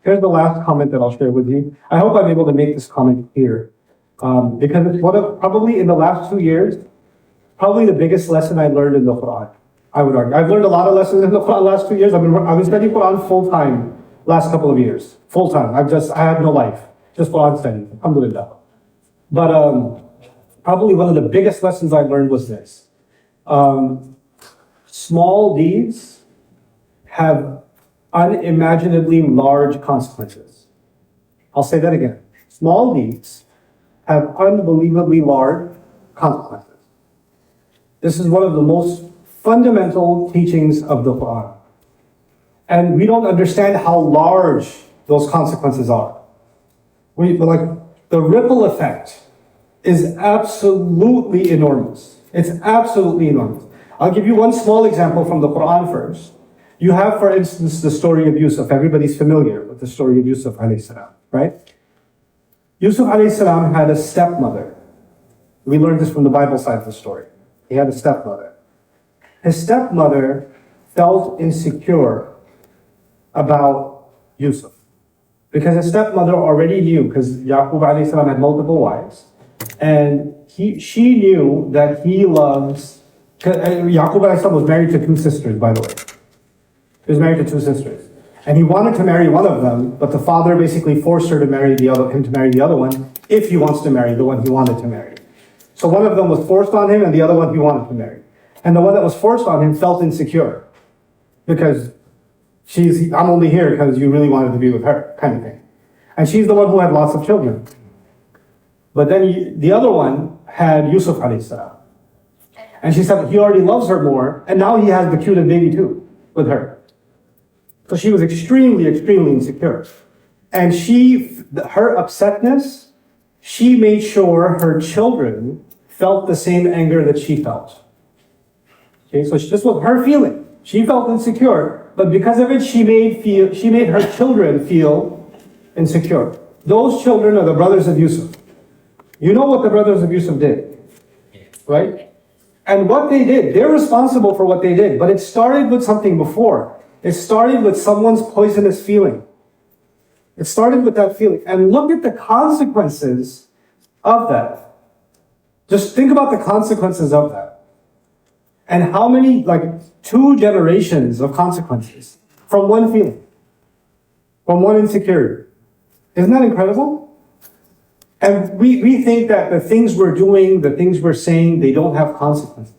here's the last comment that I'll share with you. I hope I'm able to make this comment clear. Because it's probably in the last 2 years, probably the biggest lesson I learned in the Quran, I would argue. I've learned a lot of lessons in the Quran last 2 years. I've been studying Quran full-time last couple of years. Full-time. I have no life. Just Quran studying. Alhamdulillah. But probably one of the biggest lessons I learned was this. Small deeds have unimaginably large consequences. I'll say that again. Small deeds have unbelievably large consequences. This is one of the most fundamental teachings of the Quran. And we don't understand how large those consequences are. The ripple effect is absolutely enormous. It's absolutely enormous. I'll give you one small example from the Quran first. You have, for instance, the story of Yusuf. Everybody's familiar with the story of Yusuf alayhi salam, right? Yusuf alayhi salam had a stepmother. We learned this from the Bible side of the story. He had a stepmother. His stepmother felt insecure about Yusuf because his stepmother already knew, because Yaqub alayhi salam had multiple wives, and she knew that he loves. Yaqub alayhi salam was married to 2 sisters, by the way. He was married to 2 sisters. And he wanted to marry one of them, but the father basically forced him to marry the other one, if he wants to marry the one he wanted to marry. So one of them was forced on him, and the other one he wanted to marry. And the one that was forced on him felt insecure, because I'm only here because you really wanted to be with her, kind of thing. And she's the one who had lots of children. But then the other one had Yusuf alayhi salam. And she said he already loves her more, and now he has the cutest baby too, with her. So she was extremely, extremely insecure. And her upsetness, she made sure her children felt the same anger that she felt. Okay, so this was her feeling. She felt insecure, but because of it, she made her children feel insecure. Those children are the brothers of Yusuf. You know what the brothers of Yusuf did, right? And what they did, they're responsible for what they did, but it started with something before. It started with someone's poisonous feeling. It started with that feeling. And look at the consequences of that. Just think about the consequences of that. And how many, 2 generations of consequences from one feeling, from one insecurity. Isn't that incredible? And we think that the things we're doing, the things we're saying, they don't have consequences.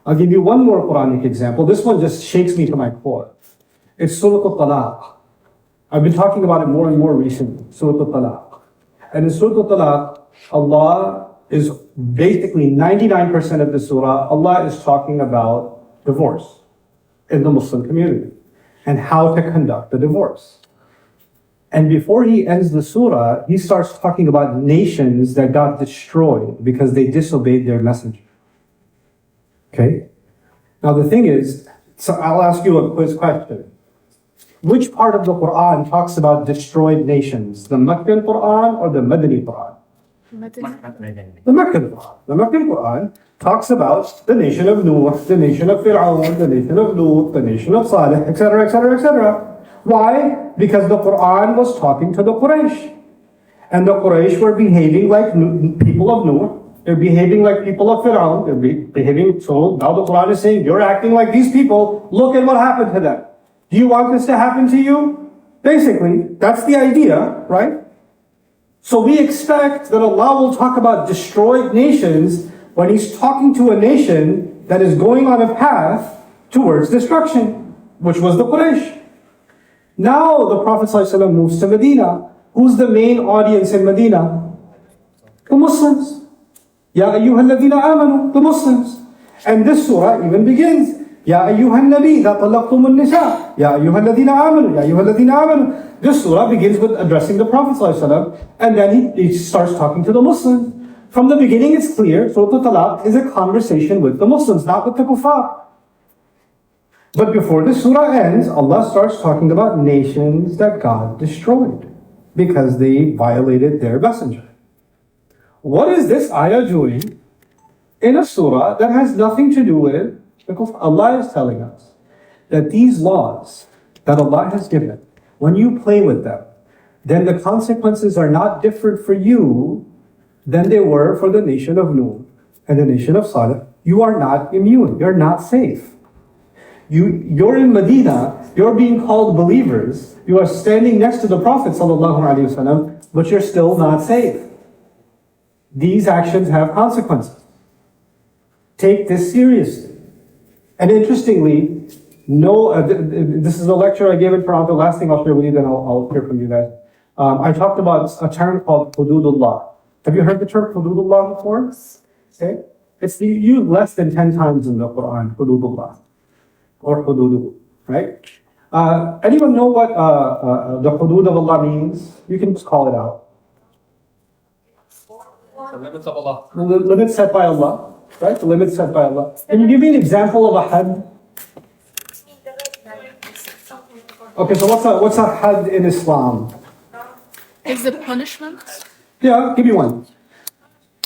I'll give you one more Quranic example. This one just shakes me to my core. It's Surah Al-Talaq. I've been talking about it more and more recently, Surah Al-Talaq. And in Surah Al-Talaq, Allah is basically 99% of the surah, Allah is talking about divorce in the Muslim community and how to conduct the divorce. And before he ends the surah, he starts talking about nations that got destroyed because they disobeyed their messenger. Okay? Now the thing is, so I'll ask you a quiz question. Which part of the Quran talks about destroyed nations? The Meccan Quran or the Madani Quran? The Meccan Quran. The Meccan Quran talks about the nation of Noah, the nation of Fir'aun, the nation of Lut, the nation of Salih, etc., etc., etc. Why? Because the Quran was talking to the Quraysh. And the Quraysh were behaving like people of Noah. They're behaving like people of Fir'aun. They're behaving, so now the Quran is saying, you're acting like these people. Look at what happened to them. Do you want this to happen to you? Basically, that's the idea, right? So we expect that Allah will talk about destroyed nations when He's talking to a nation that is going on a path towards destruction, which was the Quraysh. Now the Prophet ﷺ moves to Medina. Who's the main audience in Medina? The Muslims. Ya ayyuhal ladhina amanu, the Muslims. And this surah even begins, Ya ayyuhan nabi, idha talaqtumun nisa, Ya ayyuhal ladhina amanu, Ya ayyuhal ladhina amanu. This surah begins with addressing the Prophet ﷺ, and then he starts talking to the Muslims. From the beginning it's clear, Surah Al-Talaq is a conversation with the Muslims, not with the kuffar. But before the surah ends, Allah starts talking about nations that God destroyed because they violated their messenger. What is this ayah doing in a surah that has nothing to do with, because Allah is telling us that these laws that Allah has given when you play with them, then the consequences are not different for you than they were for the nation of Nuh and the nation of Salih. You are not immune. You're not safe. You're in Medina. You're being called believers. You are standing next to the Prophet ﷺ, but you're still not safe. These actions have consequences. Take this seriously. And interestingly, this is a lecture I gave in Toronto. The last thing I'll share with you, then I'll hear from you guys. I talked about a term called hududullah. Have you heard the term hududullah before? Okay. It's used less than 10 times in the Quran, hududullah, or hududu, right? Anyone know what the hudud of Allah means? You can just call it out. The limits of Allah. The limits set by Allah, right? The limits set by Allah. Can you give me an example of a had? Okay, so what's a had in Islam? Is it punishment? Yeah, give me one.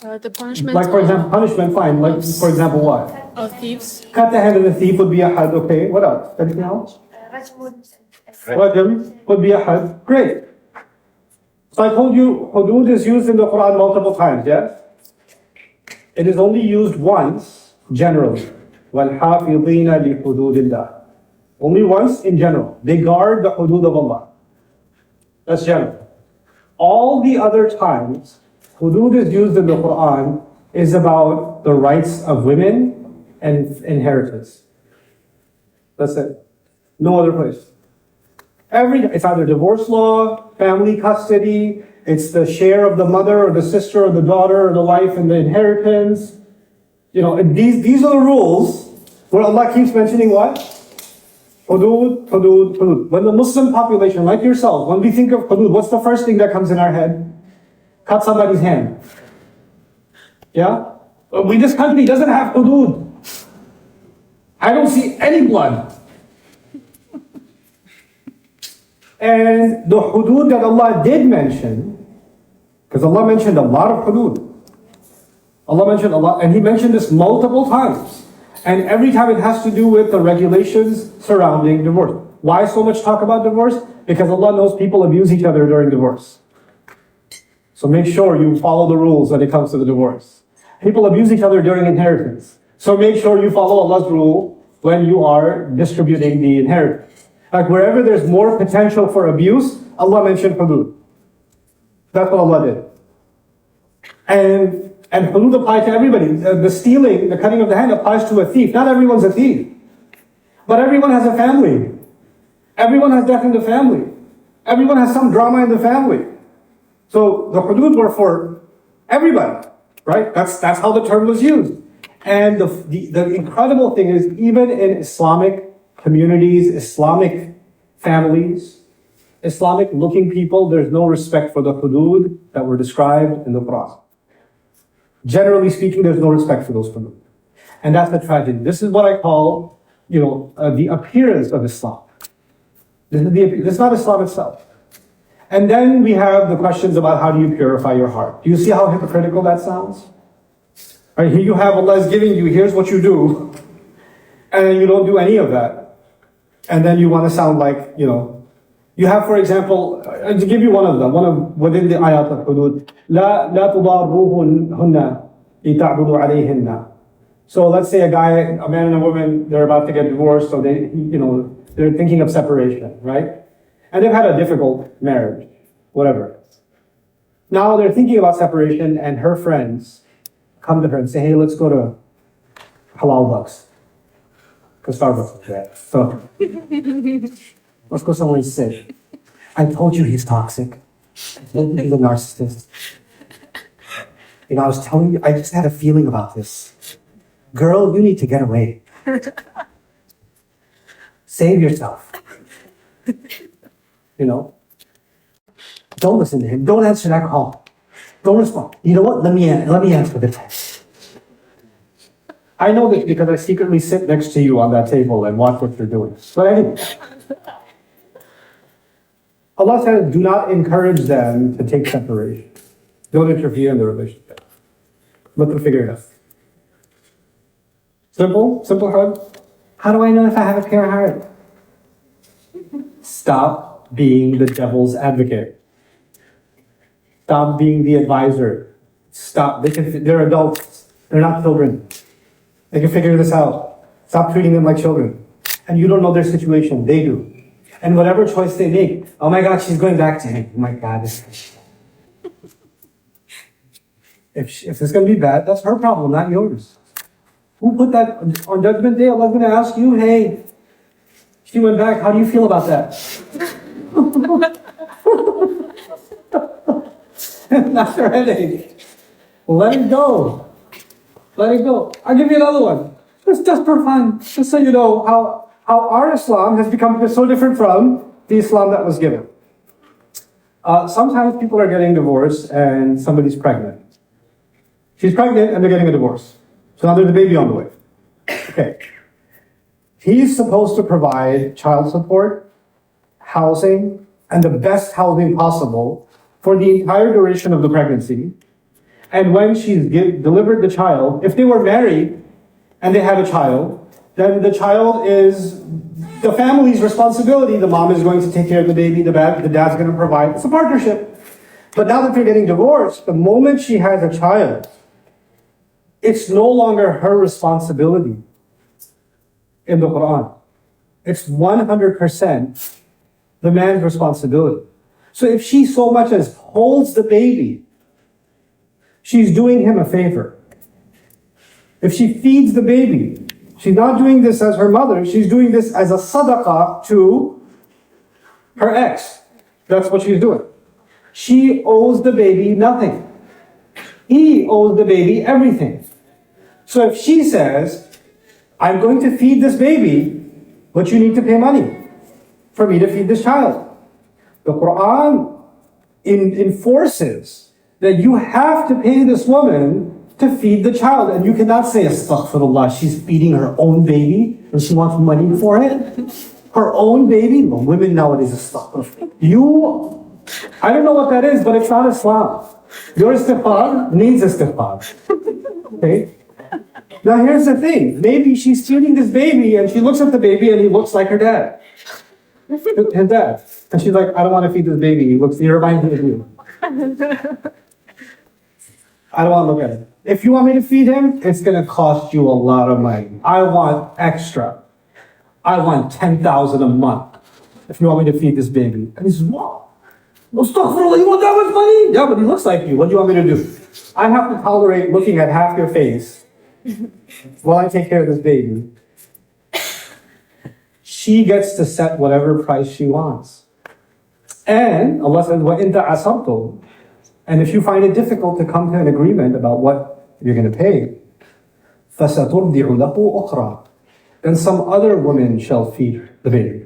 The punishment Like for example, punishment, fine. Like for example, what? of thieves. Cut the hand of the thief would be a had. Okay, what else? Anything else? Rajm would be a had. Great. So I told you, hudud is used in the Quran multiple times, yes? It is only used once, generally. وَالْحَافِظِينَ لِحُدُودِ اللَّهِ. Only once in general. They guard the hudud of Allah. That's general. All the other times, hudud is used in the Quran is about the rights of women and inheritance. That's it. No other place. It's either divorce law, family custody, it's the share of the mother or the sister or the daughter or the wife and the inheritance. You know, these are the rules where Allah keeps mentioning what? Hudud, hudud, hudud. When the Muslim population, like yourself, when we think of hudud, what's the first thing that comes in our head? Cut somebody's hand. Yeah? This country doesn't have hudud. I don't see any blood. And the hudud that Allah did mention, because Allah mentioned a lot of hudud. Allah mentioned a lot, and He mentioned this multiple times. And every time it has to do with the regulations surrounding divorce. Why so much talk about divorce? Because Allah knows people abuse each other during divorce. So make sure you follow the rules when it comes to the divorce. People abuse each other during inheritance. So make sure you follow Allah's rule when you are distributing the inheritance. Like wherever there's more potential for abuse, Allah mentioned hudud. That's what Allah did. And hudud apply to everybody. The stealing, the cutting of the hand applies to a thief. Not everyone's a thief. But everyone has a family. Everyone has death in the family. Everyone has some drama in the family. So the hudud were for everybody, right? That's how the term was used. And the incredible thing is, even in Islamic communities, Islamic families, Islamic looking people, there's no respect for the hudud that were described in the Quran. Generally speaking, there's no respect for those hudud. And that's the tragedy. This is what I call, the appearance of Islam. This is not Islam itself. And then we have the questions about how do you purify your heart. Do you see how hypocritical that sounds? Right, here you have Allah is giving you, here's what you do, and then you don't do any of that. And then you want to sound like, you have, for example, to give you one of them, within the ayat of hudud, لا تضاروهن لتعبدوا عليهن. So let's say a man and a woman, they're about to get divorced, so they're thinking of separation, right? And they've had a difficult marriage, whatever. Now they're thinking about separation, and her friends come to her and say, hey, let's go to Halal Bucks. Because Starbucks is there. So, let's go somewhere and sit. I told you he's toxic. I told you he's a narcissist. I was telling you, I just had a feeling about this. Girl, you need to get away. Save yourself. Don't listen to him. Don't answer that call. Don't respond. You know what? Let me answer the text. I know this because I secretly sit next to you on that table and watch what you're doing. But anyway, Allah says, do not encourage them to take separation. Don't interfere in the relationship. Let them figure it out. Simple heart. How do I know if I have a pure heart? Stop being the devil's advocate. Stop being the advisor. Stop. They're adults. They're not children. They can figure this out. Stop treating them like children. And you don't know their situation. They do. And whatever choice they make, oh my God, she's going back to him. Oh my God. If it's going to be bad, that's her problem, not yours. Who put that on Judgment Day? Allah's going to ask you, hey, she went back. How do you feel about that? That's your headache. Let it go. Let it go. I'll give you another one. Just for fun. Just so you know how our Islam has become so different from the Islam that was given. Sometimes people are getting divorced and somebody's pregnant. She's pregnant and they're getting a divorce. So now there's a baby on the way. Okay. He's supposed to provide child support, housing, and the best housing possible for the entire duration of the pregnancy. And when she's delivered the child, if they were married and they had a child, then the child is the family's responsibility. The mom is going to take care of the baby, the dad's going to provide. It's a partnership. But now that they're getting divorced, the moment she has a child, it's no longer her responsibility in the Quran. It's 100% the man's responsibility. So if she so much as holds the baby, she's doing him a favor. If she feeds the baby, she's not doing this as her mother, she's doing this as a sadaqah to her ex. That's what she's doing. She owes the baby nothing. He owes the baby everything. So if she says, I'm going to feed this baby, but you need to pay money for me to feed this child. The Quran enforces that you have to pay this woman to feed the child. And you cannot say, astaghfirullah, she's feeding her own baby and she wants money for it. Her own baby? No, women nowadays, astaghfirullah. I don't know what that is, but it's not Islam. Your istighfar needs istighfar. Okay? Now here's the thing. Maybe she's feeding this baby and she looks at the baby and he looks like her dad. His dad. And she's like, I don't want to feed this baby. He reminds me of you. I don't want to look at it. If you want me to feed him, it's going to cost you a lot of money. I want extra. I want 10,000 a month if you want me to feed this baby. And he says, what? Astaghfirullah, you want that much money? Yeah, but he looks like you. What do you want me to do? I have to tolerate looking at half your face while I take care of this baby. She gets to set whatever price she wants. And Allah says, وَإِن تَعَصَبْتُمْ, and if you find it difficult to come to an agreement about what you're going to pay, فَسَتُرْضِعُ لَهُ أُخْرَى, then some other woman shall feed the baby.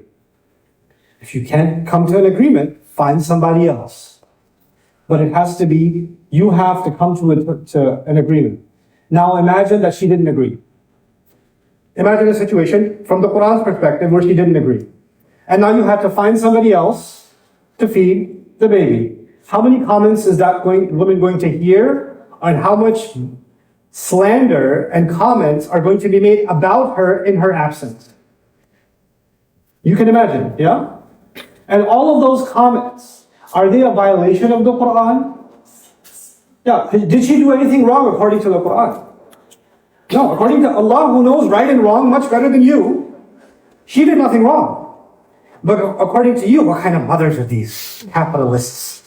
If you can't come to an agreement, find somebody else. But it has to be, you have to come to an agreement. Now imagine that she didn't agree. Imagine a situation from the Quran's perspective where she didn't agree. And now you have to find somebody else to feed the baby. How many comments is that woman going to hear? And how much slander and comments are going to be made about her in her absence? You can imagine, yeah? And all of those comments, are they a violation of the Quran? Yeah. Did she do anything wrong according to the Quran? No, according to Allah, who knows right and wrong much better than you, she did nothing wrong. But according to you, what kind of mothers are these capitalists?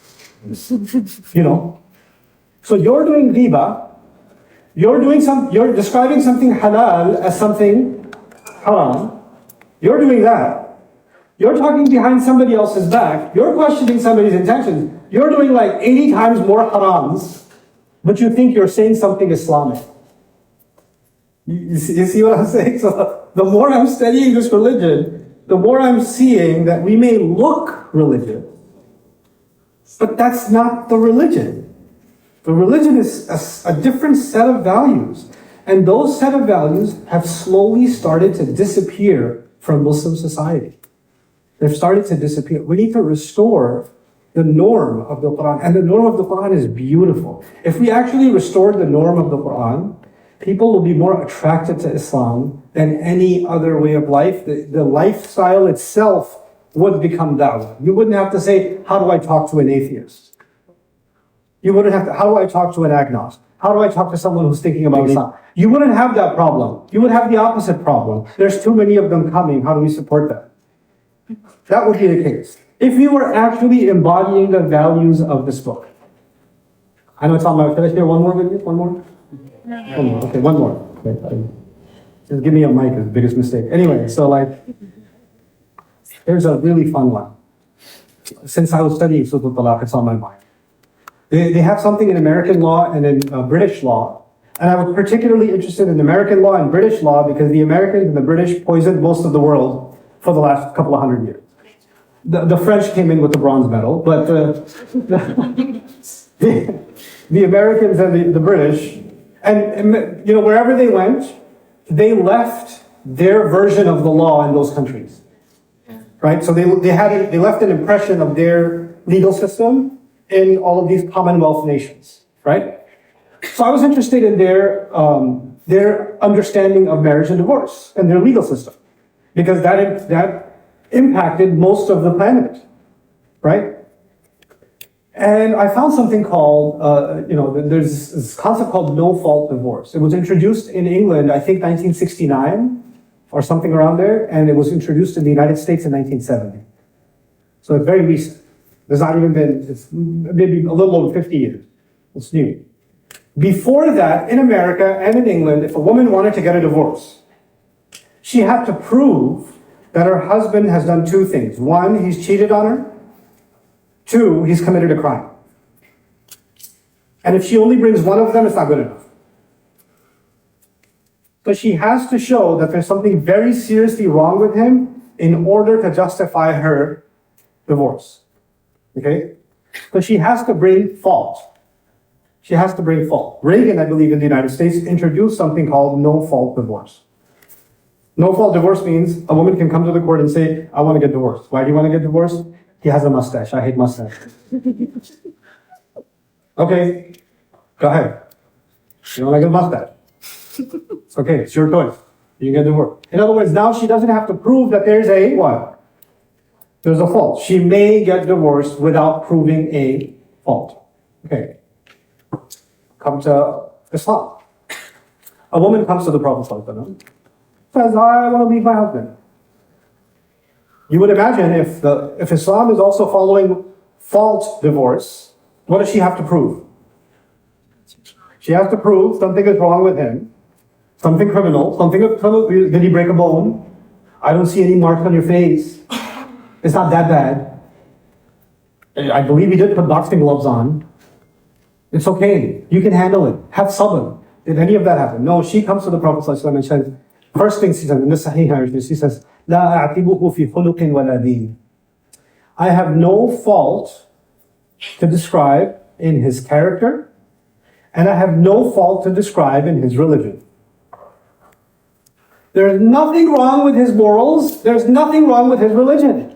You know? So you're doing ghiba, you're describing something halal as something haram. You're doing that. You're talking behind somebody else's back. You're questioning somebody's intentions. You're doing like 80 times more harams, but you think you're saying something Islamic. You see what I'm saying? So the more I'm studying this religion, the more I'm seeing that we may look religious, but that's not the religion. The religion is a different set of values. And those set of values have slowly started to disappear from Muslim society. They've started to disappear. We need to restore the norm of the Quran. And the norm of the Quran is beautiful. If we actually restored the norm of the Quran, people will be more attracted to Islam than any other way of life. The lifestyle itself would become da'wah. You wouldn't have to say, how do I talk to an atheist? You wouldn't have to, how do I talk to an agnostic? How do I talk to someone who's thinking about Islam? You wouldn't have that problem. You would have the opposite problem. There's too many of them coming. How do we support that? That would be the case. If you were actually embodying the values of this book. I know it's on my, can I share one more with you? One more? No. One more, okay, one more. Okay. Just give me a mic, is the biggest mistake. Anyway, so like, here's a really fun one. Since I was studying Sunnah Talaq, it's on my mind. They have something in American law and in British law. And I was particularly interested in American law and British law because the Americans and the British poisoned most of the world for the last couple of hundred years. The French came in with the bronze medal, but the Americans and the British, and you know, wherever they went, they left their version of the law in those countries, right? So they left an impression of their legal system in all of these Commonwealth nations, right? So I was interested in their understanding of marriage and divorce and their legal system, because that impacted most of the planet, right? And I found something called, there's this concept called no-fault divorce. It was introduced in England, I think 1969 or something around there, and it was introduced in the United States in 1970. So it's very recent. There's not even been, it's maybe a little over 50 years. It's new. Before that, in America and in England, if a woman wanted to get a divorce, she had to prove that her husband has done two things. One, he's cheated on her. Two, he's committed a crime. And if she only brings one of them, it's not good enough. So she has to show that there's something very seriously wrong with him in order to justify her divorce. Okay? So she has to bring fault. She has to bring fault. Reagan, I believe, in the United States, introduced something called no-fault divorce. No-fault divorce means a woman can come to the court and say, I want to get divorced. Why do you want to get divorced? He has a mustache. I hate mustache. Okay, go ahead. You don't like a mustache? It's okay, it's your choice. You get divorced. In other words, now she doesn't have to prove that there's a what? There's a fault. She may get divorced without proving a fault. Okay. Come to Islam. A woman comes to the Prophet ﷺ, says, I want to leave my husband. You would imagine if Islam is also following fault divorce, what does she have to prove? She has to prove something is wrong with him, something criminal, did he break a bone? I don't see any marks on your face. It's not that bad. I believe he did put boxing gloves on. It's okay. You can handle it. Have sabr. Did any of that happen? No, she comes to the Prophet ﷺ and says, first thing she says, in the Sahih, she says, لا أعتبه في خلق ولا دين. I have no fault to describe in his character, and I have no fault to describe in his religion. There's nothing wrong with his morals. There's nothing wrong with his religion.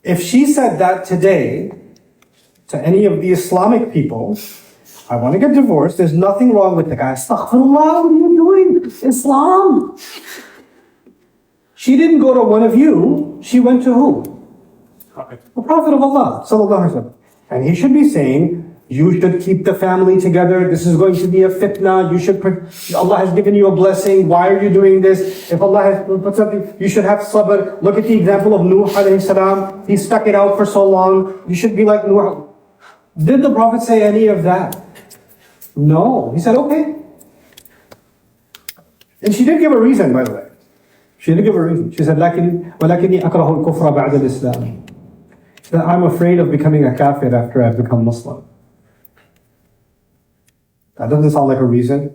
If she said that today to any of the Islamic people, I want to get divorced, there's nothing wrong with the guy. Astaghfirullah, what are you doing? Islam. She didn't go to one of you, she went to who? The Prophet of Allah, sallallahu alaihi wasallam. And he should be saying, you should keep the family together. This is going to be a fitna. Allah has given you a blessing. Why are you doing this? If Allah has put something, you should have sabr. Look at the example of Nuh alayhi salam. He stuck it out for so long. You should be like Nuh. Did the Prophet say any of that? No. He said, okay. And she did give a reason, by the way. She did give a reason. She said, وَلَكِنِّي أَكْرَهُ الْكُفْرَ بَعْدَ الْإِسْلَامِ. She said, I'm afraid of becoming a kafir after I've become Muslim. That doesn't sound like a reason.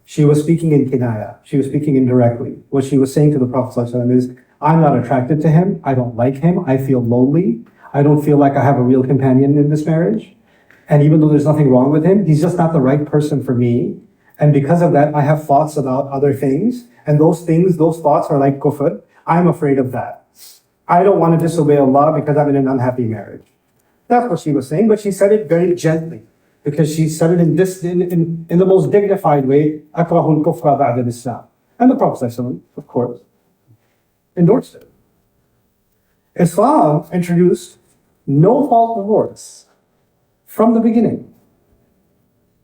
She was speaking in kinaya. She was speaking indirectly. What she was saying to the Prophet ﷺ is, I'm not attracted to him. I don't like him. I feel lonely. I don't feel like I have a real companion in this marriage. And even though there's nothing wrong with him, he's just not the right person for me. And because of that, I have thoughts about other things. And those thoughts are like kufr. I'm afraid of that. I don't want to disobey Allah because I'm in an unhappy marriage. That's what she was saying, but she said it very gently. Because she said it in the most dignified way, أَكْرَهُ الْكُفْرَ بَعْدَ الْإِسْلَامِ. And the Prophet ﷺ, of course, endorsed it. Islam introduced no-fault divorce from the beginning.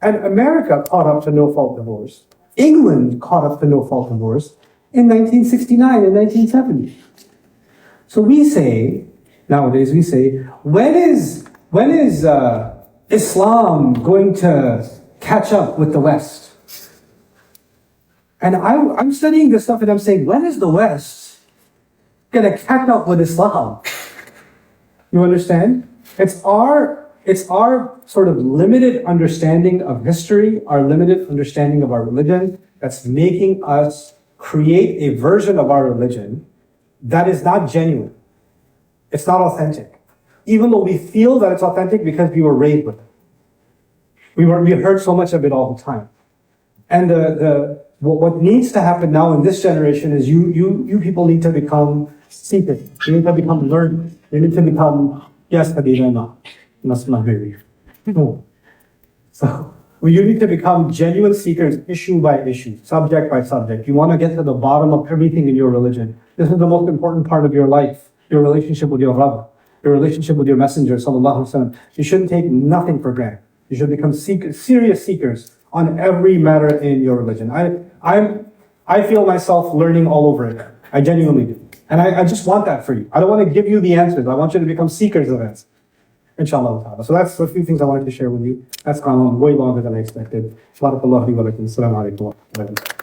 And America caught up to no-fault divorce. England caught up to no-fault divorce in 1969 and 1970. So we say, nowadays we say, when is Islam going to catch up with the West? And I'm studying this stuff and I'm saying, when is the West going to catch up with Islam? You understand? It's our sort of limited understanding of history, our limited understanding of our religion, that's making us create a version of our religion that is not genuine. It's not authentic. Even though we feel that it's authentic because we were raised with it. We heard so much of it all the time. And what needs to happen now in this generation is you people need to become seekers. You need to become learners. You need to become, yes, Hadidana. That's not very. No. So you need to become genuine seekers, issue by issue, subject by subject. You want to get to the bottom of everything in your religion. This is the most important part of your life, your relationship with your Rabb, your relationship with your Messenger, sallallahu alaihi wasallam. You shouldn't take nothing for granted. You should become serious seekers on every matter in your religion. I feel myself learning all over again. I genuinely do. And I just want that for you. I don't want to give you the answers. I want you to become seekers of answers. Inshallah ta'ala. So that's a few things I wanted to share with you. That's gone on way longer than I expected. Barakallahu wa lakum. Assalamu alaikum wa rahmatullahi wa barakatuh.